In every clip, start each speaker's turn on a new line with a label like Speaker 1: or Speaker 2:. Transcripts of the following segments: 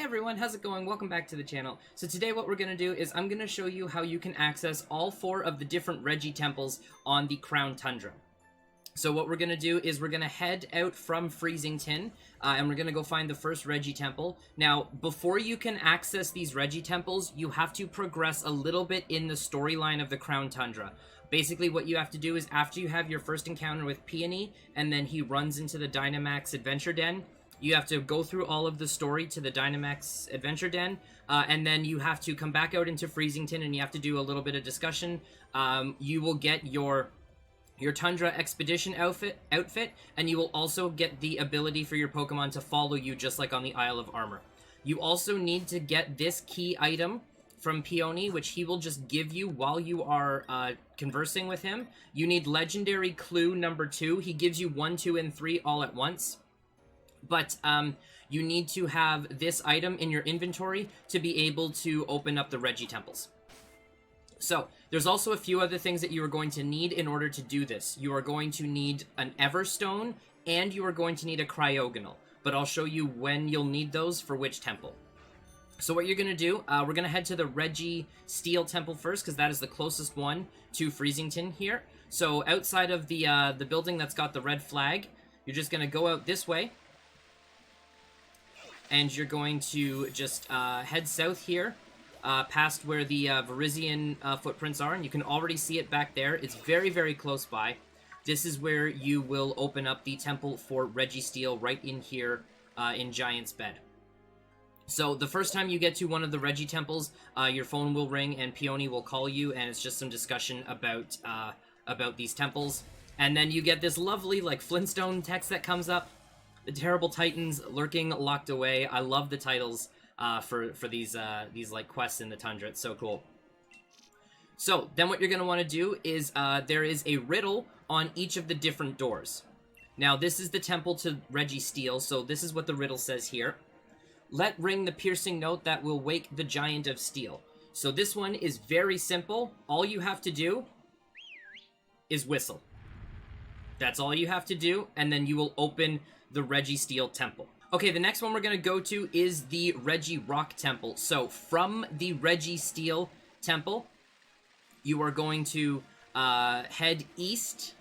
Speaker 1: everyone, how's it going? Welcome back to the channel. So today what we're going to do is I'm going to show you how you can access all 4 of the different Regi temples on the Crown Tundra. So what we're going to do is we're going to head out from Freezington, and we're going to go find the first Regi temple. Now, before you can access these Regi temples, you have to progress a little bit in the storyline of the Crown Tundra. Basically, what you have to do is after you have your first encounter with Peony, and then he runs into the Dynamax Adventure Den, you have to go through all of the story to the Dynamax Adventure Den, and then you have to come back out into Freezington, and you have to do a little bit of discussion. You will get your Tundra Expedition outfit, and you will also get the ability for your Pokemon to follow you, just like on the Isle of Armor. You also need to get this key item from Peony, which he will just give you while you are conversing with him. You need Legendary Clue number 2. He gives you 1, 2, and 3 all at once. But you need to have this item in your inventory to be able to open up the Regi temples. So, there's also a few other things that you are going to need in order to do this. You are going to need an Everstone, and you are going to need a Cryogonal. But I'll show you when you'll need those for which temple. So what you're going to do, we're going to head to the Registeel temple first, because that is the closest one to Freezington here. So outside of the building that's got the red flag, you're just going to go out this way. And you're going to just head south here, past where the Virizion footprints are, and you can already see it back there. It's very, very close by. This is where you will open up the temple for Registeel, right in here in Giant's Bed. So the first time you get to one of the Regi temples, your phone will ring and Peony will call you, and it's just some discussion about these temples. And then you get this lovely, like, Flintstone text that comes up. The Terrible Titans lurking locked away. I love the titles for these like quests in the Tundra. It's so cool. So then what you're going to want to do is there is a riddle on each of the different doors. Now this is the temple to Registeel, so this is what the riddle says here. Let ring the piercing note that will wake the Giant of Steel. So this one is very simple. All you have to do is whistle. That's all you have to do, and then you will open the Registeel temple. Okay, the next one we're going to go to is the Regirock temple. So from the Registeel temple, you are going to head east.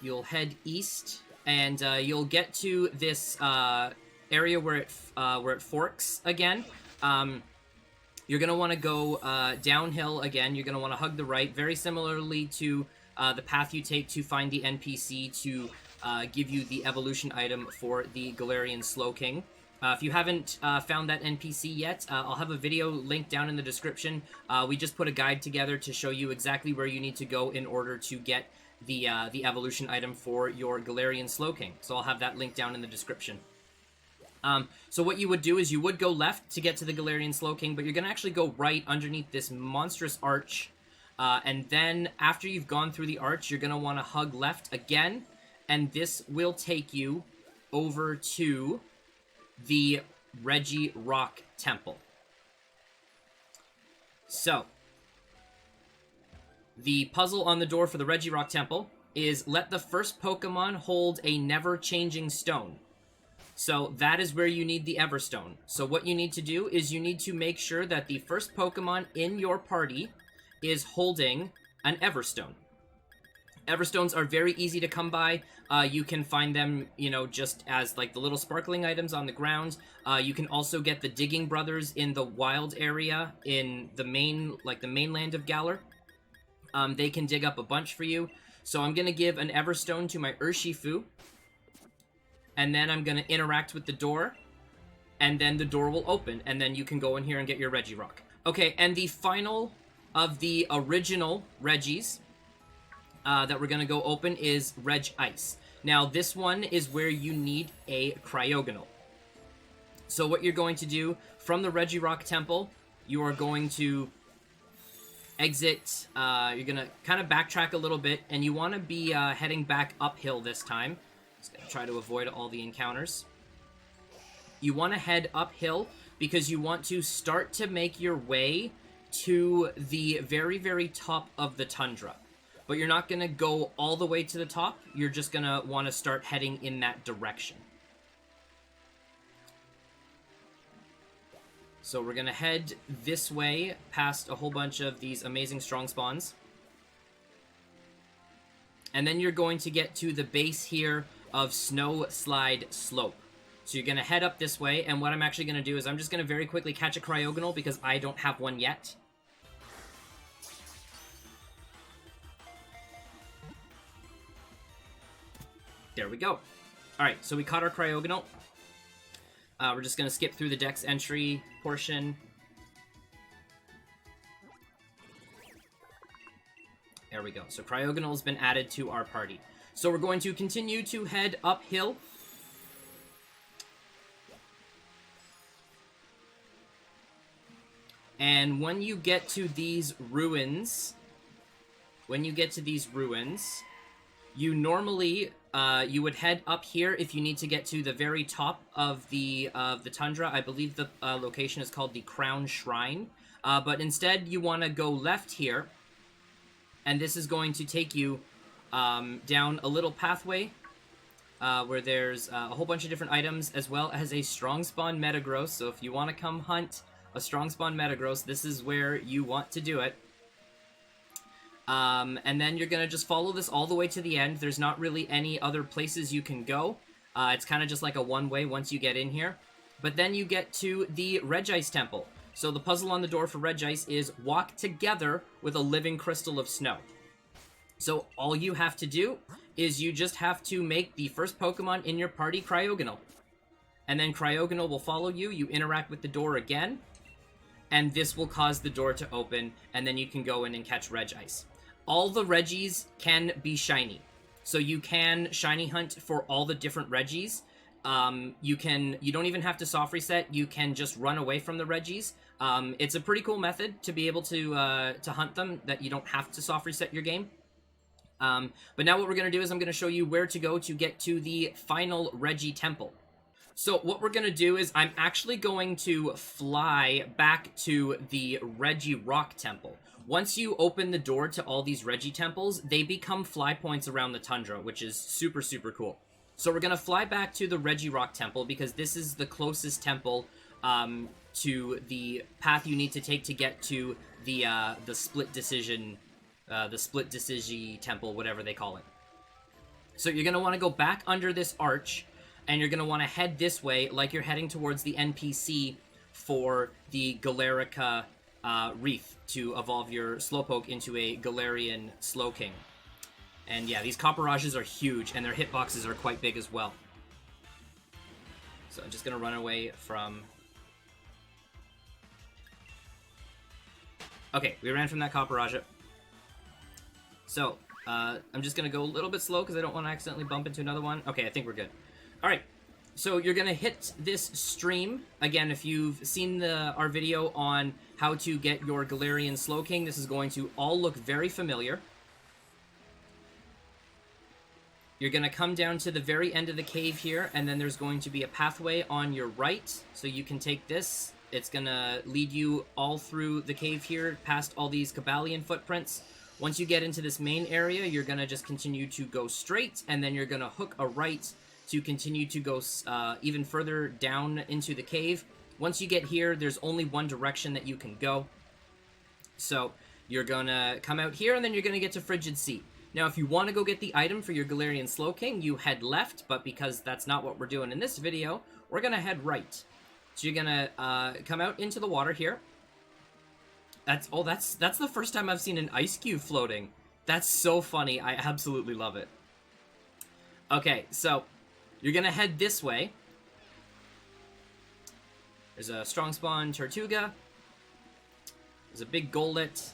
Speaker 1: You'll head east, and you'll get to this area where it forks again. You're going to want to go downhill again. You're going to want to hug the right, very similarly to the path you take to find the NPC to give you the evolution item for the Galarian Slowking. If you haven't found that NPC yet, I'll have a video linked down in the description. We just put a guide together to show you exactly where you need to go in order to get the evolution item for your Galarian Slowking. So I'll have that linked down in the description. So what you would do is you would go left to get to the Galarian Slowking, but you're going to actually go right underneath this monstrous arch. And then after you've gone through the arch, you're going to want to hug left again. And this will take you over to the Regirock temple. So, the puzzle on the door for the Regirock temple is let the first Pokemon hold a never-changing stone. So that is where you need the Everstone. So what you need to do is you need to make sure that the first Pokemon in your party is holding an Everstone. Everstones are very easy to come by. You can find them, you know, just as like the little sparkling items on the ground. You can also get the Digging Brothers in the wild area in the mainland of Galar. They can dig up a bunch for you. So I'm going to give an Everstone to my Urshifu. And then I'm going to interact with the door. And then the door will open. And then you can go in here and get your Regirock. Okay, and the final of the original Regis that we're going to go open is Regice. Now, this one is where you need a Cryogonal. So what you're going to do from the Regirock temple, you are going to exit, you're going to kind of backtrack a little bit, and you want to be heading back uphill this time. Just going to try to avoid all the encounters. You want to head uphill because you want to start to make your way to the very, very top of the Tundra. But you're not going to go all the way to the top. You're just going to want to start heading in that direction. So we're going to head this way past a whole bunch of these amazing strong spawns. And then you're going to get to the base here of Snow Slide Slope. So you're going to head up this way, and what I'm actually going to do is I'm just going to very quickly catch a Cryogonal because I don't have one yet. There we go. Alright, so we caught our Cryogonal. We're just going to skip through the Dex entry portion. There we go. So Cryogonal has been added to our party. So we're going to continue to head uphill. And when you get to these ruins, you normally, you would head up here if you need to get to the very top of the Tundra. I believe the location is called the Crown Shrine. But instead, you want to go left here. And this is going to take you down a little pathway where there's a whole bunch of different items, as well as a strong spawn Metagross. So if you want to come hunt a strong spawn Metagross, this is where you want to do it. And then you're going to just follow this all the way to the end. There's not really any other places you can go. It's kind of just like a one-way once you get in here. But then you get to the Regice Temple. So the puzzle on the door for Regice is walk together with a living crystal of snow. So all you have to do is you just have to make the first Pokemon in your party Cryogonal. And then Cryogonal will follow you. You interact with the door again. And this will cause the door to open. And then you can go in and catch Regice. All the Regis can be shiny. So you can shiny hunt for all the different Regis. You don't even have to soft reset. You can just run away from the Regis. It's a pretty cool method to be able to hunt them, that you don't have to soft reset your game. But now what we're going to do is I'm going to show you where to go to get to the final Regi Temple. So what we're going to do is I'm actually going to fly back to the Regirock Temple. Once you open the door to all these Regi temples, they become fly points around the Tundra, which is super, super cool. So we're going to fly back to the Regirock Temple because this is the closest temple to the path you need to take to get to the Split Decision Temple, whatever they call it. So you're going to want to go back under this arch, and you're going to want to head this way like you're heading towards the NPC for the Galarica Reef to evolve your Slowpoke into a Galarian Slowking. And yeah, these Copperages are huge, and their hitboxes are quite big as well. So I'm just going to run away from... Okay, we ran from that Copperage. So, I'm just going to go a little bit slow because I don't want to accidentally bump into another one. Okay, I think we're good. Alright, so you're going to hit this stream. Again, if you've seen our video on how to get your Galarian Slowking, this is going to all look very familiar. You're going to come down to the very end of the cave here, and then there's going to be a pathway on your right, so you can take this. It's going to lead you all through the cave here, past all these Cabalian footprints. Once you get into this main area, you're going to just continue to go straight, and then you're going to hook a right to continue to go even further down into the cave. Once you get here, there's only one direction that you can go. So you're going to come out here, and then you're going to get to Frigid Sea. Now, if you want to go get the item for your Galarian Slowking, you head left, but because that's not what we're doing in this video, we're going to head right. So you're going to come out into the water here. That's the first time I've seen an ice cube floating. That's so funny. I absolutely love it. Okay, so you're going to head this way. There's a strong spawn Tortuga. There's a big Golett.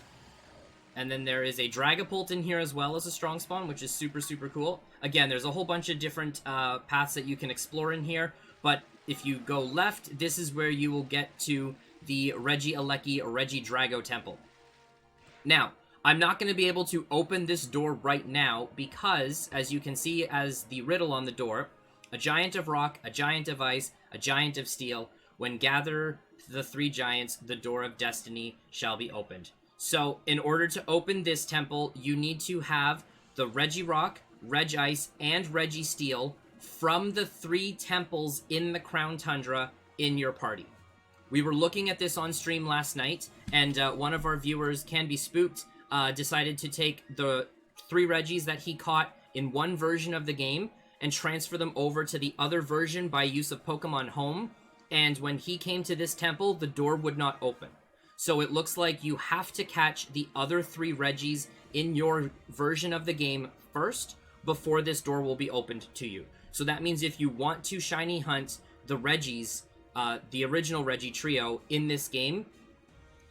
Speaker 1: And then there is a Dragapult in here as well as a strong spawn, which is super, super cool. Again, there's a whole bunch of different paths that you can explore in here. But if you go left, this is where you will get to the Regieleki and Regidrago Temple. Now, I'm not going to be able to open this door right now because, as you can see as the riddle on the door, a giant of rock, a giant of ice, a giant of steel. When gather the three giants, the door of destiny shall be opened. So, in order to open this temple, you need to have the Regirock, Regice, and Registeel from the three temples in the Crown Tundra in your party. We were looking at this on stream last night, and one of our viewers, Can Be Spooked, decided to take the 3 Regis that he caught in one version of the game and transfer them over to the other version by use of Pokemon Home. And when he came to this temple, the door would not open. So it looks like you have to catch the other 3 Regis in your version of the game first before this door will be opened to you. So that means if you want to shiny hunt the Regis, the original Regi trio in this game,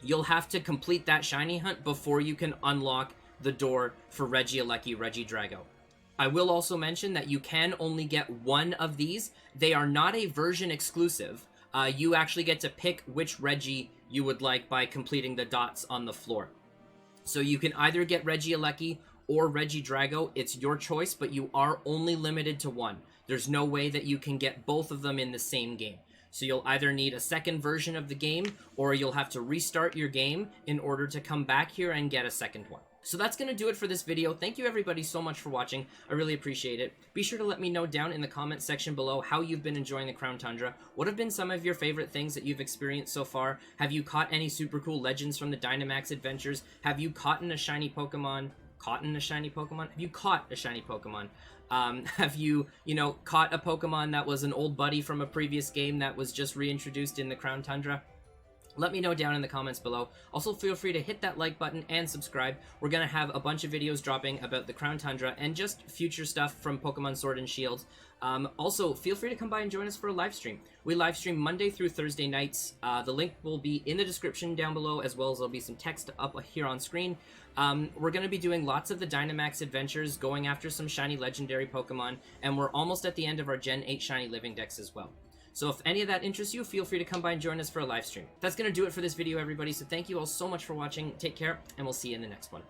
Speaker 1: you'll have to complete that shiny hunt before you can unlock the door for Regieleki Regidrago. I will also mention that you can only get one of these. They are not a version exclusive. You actually get to pick which Regi you would like by completing the dots on the floor. So you can either get Regieleki or Regidrago. It's your choice, but you are only limited to one. There's no way that you can get both of them in the same game. So you'll either need a second version of the game, or you'll have to restart your game in order to come back here and get a second one. So that's going to do it for this video. Thank you everybody so much for watching. I really appreciate it. Be sure to let me know down in the comment section below how you've been enjoying the Crown Tundra. What have been some of your favorite things that you've experienced so far? Have you caught any super cool legends from the Dynamax adventures? Have you caught a shiny Pokemon? Have you caught a shiny Pokemon? Have you, caught a Pokemon that was an old buddy from a previous game that was just reintroduced in the Crown Tundra? Let me know down in the comments below. Also, feel free to hit that like button and subscribe. We're going to have a bunch of videos dropping about the Crown Tundra and just future stuff from Pokemon Sword and Shield. Also, feel free to come by and join us for a live stream. We live stream Monday through Thursday nights. The link will be in the description down below, as well as there'll be some text up here on screen. We're going to be doing lots of the Dynamax adventures, going after some shiny legendary Pokemon, and we're almost at the end of our Gen 8 shiny living decks as well. So if any of that interests you, feel free to come by and join us for a live stream. That's going to do it for this video, everybody, so thank you all so much for watching. Take care, and we'll see you in the next one.